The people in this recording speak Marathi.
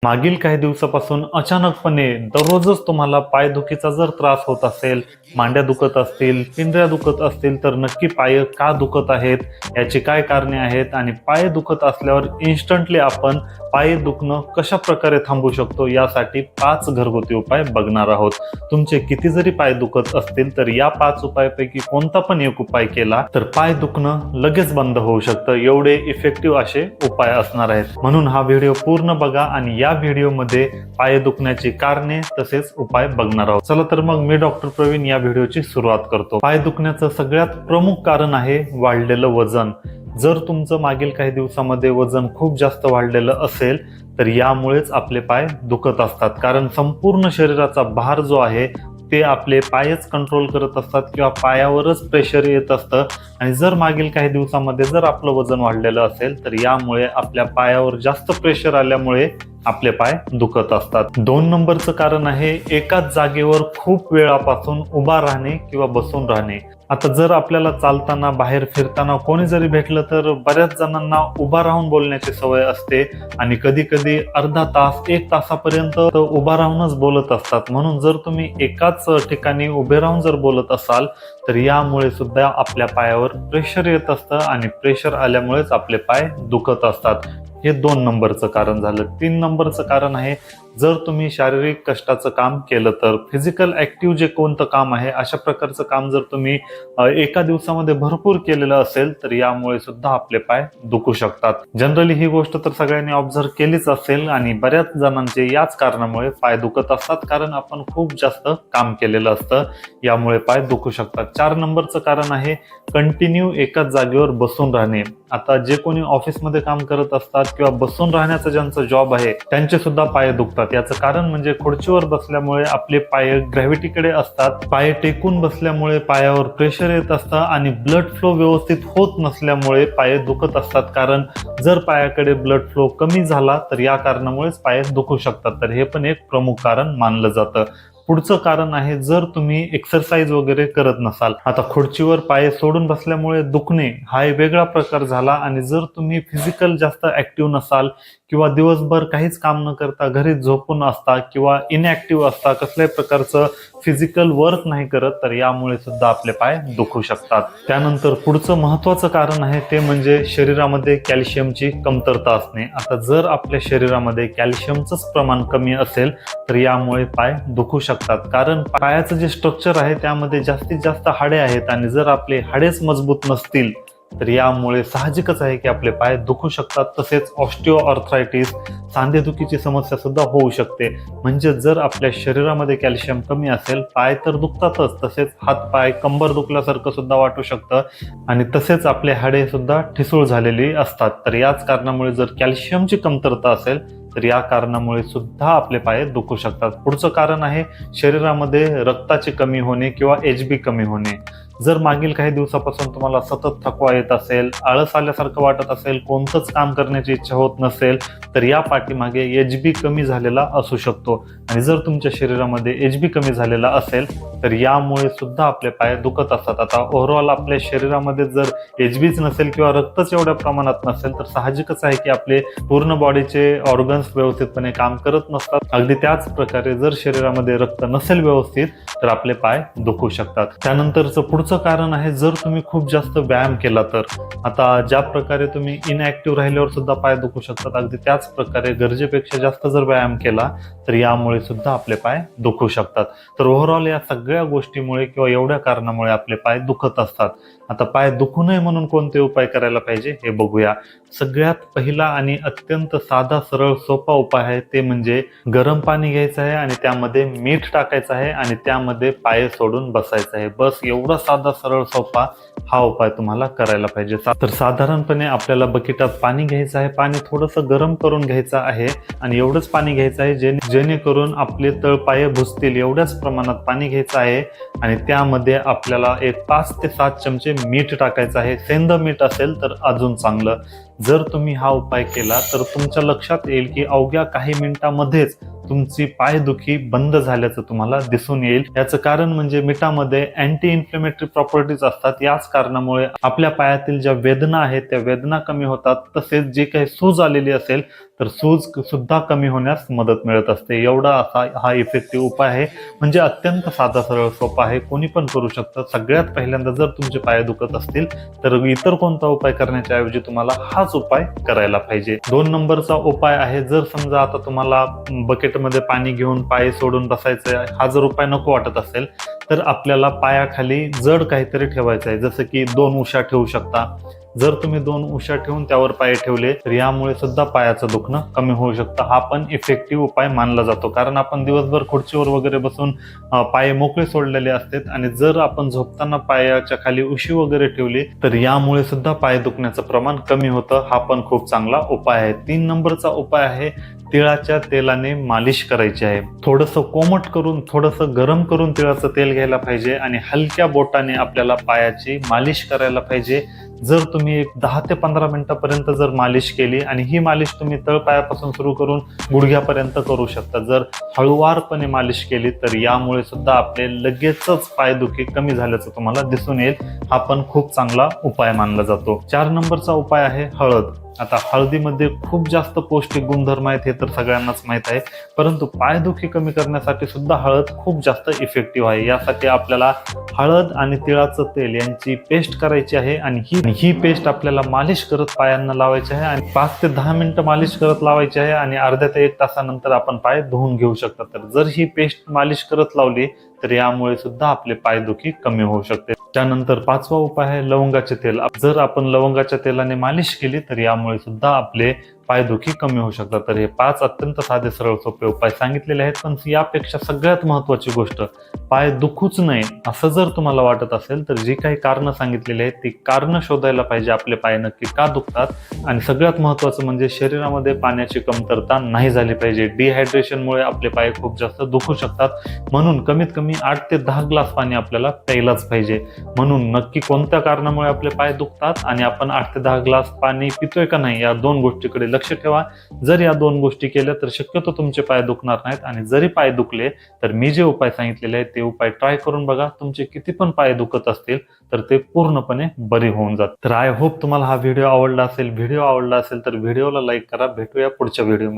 मागील काही दिवसापासून अचानकपणे दररोजच तुम्हाला पायदुखीचा जर त्रास होत असेल, मांड्या दुखत असतील, पिंजऱ्या दुखत असतील, तर नक्की पाय का दुखत आहेत, याची काय कारणे आहेत आणि पाय दुखत असल्यावर इन्स्टंटली आपण पाय दुखणं कशा प्रकारे थांबवू शकतो, यासाठी 5 घरगुती उपाय बघणार आहोत. तुमचे किती जरी पाय दुखत असतील तर या 5 उपायापैकी कोणता पण एक उपाय केला तर पाय दुखणं लगेच बंद होऊ शकतं. एवढे इफेक्टिव्ह असे उपाय असणार आहेत. म्हणून हा व्हिडिओ पूर्ण बघा आणि या व्हिडिओमध्ये पाय दुखण्याची कारणे तसेच उपाय बघणार आहोत. चला तर मग मी डॉक्टर प्रवीण या व्हिडिओची सुरुवात करतो. पाय दुखण्याचं सगळ्यात प्रमुख कारण आहे वाढलेलं वजन. जर तुमचं मागील काही दिवसामध्ये वजन खूप जास्त वाढलेलं असेल तर यामुळेच आपले पाय दुखत असतात. कारण संपूर्ण शरीराचा भार जो आहे ते आपले पायच कंट्रोल करत असतात किंवा पायावरच प्रेशर येत असतं. आणि जर मागील काही दिवसामध्ये जर आपलं वजन वाढलेलं असेल तर यामुळे आपल्या पायावर जास्त प्रेशर आल्यामुळे आपले पाय दुखत असतात. 2 नंबरचं कारण आहे एकाच जागेवर खूप वेळापासून उभा राहणे किंवा बसून राहणे. आता जर आपल्याला चालताना बाहेर फिरताना कोणी जरी भेटलं तर बऱ्याच जणांना उभा राहून बोलण्याची सवय असते आणि कधी कधी अर्धा तास 1 तासापर्यंत उभा राहूनच बोलत असतात. म्हणून जर तुम्ही एकाच ठिकाणी उभे राहून जर बोलत असाल तर यामुळे सुद्धा आपल्या पायावर प्रेशर येत असतं आणि प्रेशर आल्यामुळेच आपले पाय दुखत असतात. हे 2 नंबरचं कारण झालं. 3 नंबरचं कारण आहे जर तुम्ही शारीरिक कष्टाचं काम केलं तर, फिजिकल ऍक्टिव्ह जे कोणतं काम आहे अशा प्रकारचं काम जर तुम्ही एका दिवसामध्ये भरपूर केलेलं असेल तर यामुळे सुद्धा आपले पाय दुखू शकतात. जनरली ही गोष्ट तर सगळ्यांनी ऑब्झर्व केलीच असेल आणि बऱ्याच जणांचे याच कारणामुळे पाय दुखत असतात, कारण आपण खूप जास्त काम केलेलं असतं, यामुळे पाय दुखू शकतात. 4 नंबरचं कारण आहे कंटिन्यू एकाच जागेवर बसून राहणे. आता जे कोणी ऑफिसमध्ये काम करत असतात किंवा बसून राहण्याचा ज्यांचा जॉब आहे त्यांचे सुद्धा पाय दुखतात. याचं कारण म्हणजे खुर्चीवर बसल्यामुळे आपले पाय ग्रॅव्हिटीकडे असतात. पाय टेकून बसल्यामुळे पायावर प्रेशर येत असतं आणि ब्लड फ्लो व्यवस्थित होत नसल्यामुळे पाय दुखत असतात. कारण जर पायाकडे ब्लड फ्लो कमी झाला तर या कारणामुळेच पाय दुखू शकतात. तर हे पण एक प्रमुख कारण मानलं जातं. पुढचं कारण आहे जर तुम्ही एक्सरसाइज वगैरे करत नसाल. आता खुर्चीवर पाय सोडून बसल्यामुळे दुखणे हा एक वेगळा प्रकार झाला आणि जर तुम्ही फिजिकल जास्त ऍक्टिव्ह नसाल किंवा दिवसभर काहीच काम न करता घरी झोपून असता किंवा इनऍक्टिव्ह असता, कसल्याही प्रकारचं फिजिकल वर्क नाही करत, तर यामुळे सुद्धा आपले पाय दुखू शकतात. त्यानंतर पुढचं महत्वाचं कारण आहे ते म्हणजे शरीरामध्ये कॅल्शियमची कमतरता असणे. आता जर आपल्या शरीरामध्ये कॅल्शियमचंच प्रमाण कमी असेल तर यामुळे पाय दुखू शकतात. कारण पायाचं जे स्ट्रक्चर आहे त्यामध्ये जास्तीत जास्त हाडे आहेत आणि जर आपले हाडेच मजबूत नसतील तर यामुळे साहजिकच आहे की आपले पाय दुखू शकतात. तसेच ऑस्टिओआर्थरायटिस, सांधेदुखीची समस्या सुद्धा होऊ शकते. म्हणजे जर आपल्या शरीरामध्ये कॅल्शियम कमी असेल पाय तर दुखतातच, तसेच हात पाय कंबर दुखल्यासारखं सुद्धा वाटू शकतं आणि तसेच आपले हाडे सुद्धा ठिसूळ झालेली असतात. तर याच कारणामुळे जर कॅल्शियमची कमतरता असेल तर या कारणामुळे सुद्धा आपले पाय दुखू शकतात. पुढचं कारण आहे शरीरामध्ये रक्ताची कमी होणे किंवा HB कमी होणे. जर मागील काही दिवसापासून तुम्हाला सतत थकवा येत असेल, आळस आल्यासारखं वाटत असेल, कोणतंच काम करण्याची इच्छा होत नसेल तर या पाठीमागे HB कमी झालेला असू शकतो. आणि जर तुमच्या शरीरामध्ये HB कमी झालेला असेल तर यामुळे सुद्धा आपले पाय दुखत असतात. आता ओव्हरऑल आपल्या शरीरामध्ये जर HBच नसेल किंवा रक्तच एवढ्या प्रमाणात नसेल तर साहजिकच आहे की आपले पूर्ण बॉडीचे ऑर्गन्स व्यवस्थितपणे काम करत नसतात. अगदी त्याच प्रकारे जर शरीरामध्ये रक्त नसेल व्यवस्थित तर आपले पाय दुखू शकतात. त्यानंतरचं पुढचं कारण आहे जर तुम्ही खूप जास्त व्यायाम केला तर. आता ज्या प्रकारे तुम्ही इनऍक्टिव्ह राहिल्यावर सुद्धा पाय दुखू शकतात, अगदी त्याच प्रकारे गरजेपेक्षा जास्त जर व्यायाम केला तर यामुळे सुद्धा आपले पाय दुखू शकतात. तर ओव्हरऑल या सगळ्या गोष्टीमुळे किंवा एवढ्या कारणामुळे आपले पाय दुखत असतात. आता पाय दुखू नये म्हणून कोणते उपाय करायला पाहिजे हे बघूया. सगळ्यात पहिला आणि अत्यंत साधा, सरळ, सोपा उपाय आहे ते म्हणजे गरम पाणी घ्यायचं आहे आणि त्यामध्ये मीठ टाकायचं आहे आणि त्यामध्ये पाय सोडून बसायचं आहे. बस एवढा साधा, सरळ, सोपा हा उपाय तुम्हाला करायला पाहिजे. तर साधारणपणे आपल्याला बकेटात पाणी घ्यायचं आहे, पाणी थोडंसं गरम करून घ्यायचं आहे आणि एवढंच पाणी घ्यायचं आहे जेणेकरून आपले तळपाय भुजतील एवढ्याच प्रमाणात पाणी घ्यायचं आहे आणि त्यामध्ये आपल्याला एक 5 ते 7 चमचे मीठ टाकायचं आहे. सेंध मीठ असेल तर अजून चांगलं. जर तुम्ही हा उपाय केला तर तुमच्या लक्षात येईल की अवघ्या काही मिनिटांमध्येच तुमची पायदुखी बंद झाल्याचं तुम्हाला दिसून येईल. याचं कारण म्हणजे मिठामध्ये अँटी इन्फ्लेमेटरी प्रॉपर्टीज असतात. याच कारणामुळे आपल्या पायातील ज्या वेदना आहेत त्या वेदना कमी होतात. तसेच जे काही सूज आलेली असेल तर सूज सुद्धा कमी होण्यास मदत मिळत असते. एवढा असा हा इफेक्टिव्ह उपाय आहे. म्हणजे अत्यंत साधा सरळ सोपा आहे, कोणी पण करू शकतं. सगळ्यात पहिल्यांदा जर तुमचे पाय दुखत असतील तर इतर कोणता उपाय करण्याच्या ऐवजी तुम्हाला हाच उपाय करायला पाहिजे. 2 नंबरचा उपाय आहे, जर समजा आता तुम्हाला बकेटमध्ये पाणी घेऊन पाय सोडून बसायचं, हा जर उपाय नको वाटत असेल तर आपल्याला पायाखाली जड काहीतरी ठेवायचं आहे. जसं की 2 उशा ठेवू शकता. जर तुम्ही 2 उशा ठेवून त्यावर पाय ठेवले तर यामुळे सुद्धा पायाचं दुखणं कमी होऊ शकतं. हा पण इफेक्टिव्ह उपाय मानला जातो, कारण आपण दिवसभर खुर्चीवर वगैरे बसून पाय मोकळे सोडलेले असतात आणि जर आपण झोपताना पायाच्या खाली उशी वगैरे ठेवली तर यामुळे सुद्धा पाय दुखण्याचं प्रमाण कमी होतं. हा पण खूप चांगला उपाय आहे. 3 नंबरचा उपाय आहे, तिळाच्या तेलाने मालिश करायची आहे. थोडंसं कोमट करून, थोडंसं गरम करून तिळाचं तेल घ्यायला पाहिजे आणि हलक्या बोटाने आपल्याला पायाची मालिश करायला पाहिजे. जर तुम्ही एक 10 ते 15 मिनिटापर्यंत जर मालिश केली, आणि ही मालिश तुम्ही तळपायापासून सुरू करून गुडघ्यापर्यंत करू शकता. जर हळुवारपणे मालिश केली तर यामुळे सुद्धा आपले लगेचच पायदुखी कमी झाल्याचं तुम्हाला दिसून येईल. हा पण खूप चांगला उपाय मानला जातो. 4 नंबरचा उपाय आहे हळद. आता हळदीमध्ये खूप जास्त पौष्टिक गुणधर्म आहेत हे तर सगळ्यांनाच माहीत आहे, परंतु पायदुखी कमी करण्यासाठी सुद्धा हळद खूप जास्त इफेक्टिव्ह आहे. यासाठी आपल्याला हळद आणि तिळाचं तेल यांची पेस्ट करायची आहे आणि ही पेस्ट आपल्याला मालिश करत पायांना लावायची आहे आणि 5 ते 10 मिनिटं मालिश करत लावायची आहे आणि अर्ध्या ते 1 तासानंतर आपण पाय धुवून घेऊ शकता. तर जर ही पेस्ट मालिश करत लावली तर यामुळे सुद्धा आपले पायदुखी कमी होऊ शकते. त्यानंतर 5वा उपाय आहे लवंगाचे तेल. जर आपण लवंगाच्या तेलाने मालिश केली तर यामुळे सुद्धा आपले पायदुखी कमी होऊ शकतात. तर हे 5 अत्यंत साधे सरळ सोपे उपाय सांगितलेले आहेत. पण यापेक्षा सगळ्यात महत्त्वाची गोष्ट, पाय दुखूच नये असं जर तुम्हाला वाटत असेल तर जी काही कारणं सांगितलेली आहेत ती कारणं शोधायला पाहिजे. आपले पाय नक्की का दुखतात आणि सगळ्यात महत्त्वाचं म्हणजे शरीरामध्ये पाण्याची कमतरता नाही झाली पाहिजे. डिहायड्रेशनमुळे आपले पाय खूप जास्त दुखू शकतात. म्हणून कमीत कमी 8 ते 10 ग्लास पाणी आपल्याला प्यायलाच पाहिजे. म्हणून नक्की कोणत्या कारणामुळे आपले पाय दुखतात आणि आपण 8 ते 10 ग्लास पाणी पितोय का नाही या 2 गोष्टीकडे लक्ष ठेवा. जर या 2 गोष्टी केल्या तर शक्यतो तुमचे पाय दुखणार नाहीत. आणि जरी पाय दुखले तर मी जे उपाय सांगितलेले आहेत ते उपाय ट्राय करून बघा. तुमचे किती पण पाय दुखत असतील तर ते पूर्णपणे बरे होऊन जातात. तर आय होप तुम्हाला हा व्हिडिओ आवडला असेल. व्हिडिओ आवडला असेल तर व्हिडिओला लाईक करा. भेटूया पुढच्या व्हिडिओमध्ये.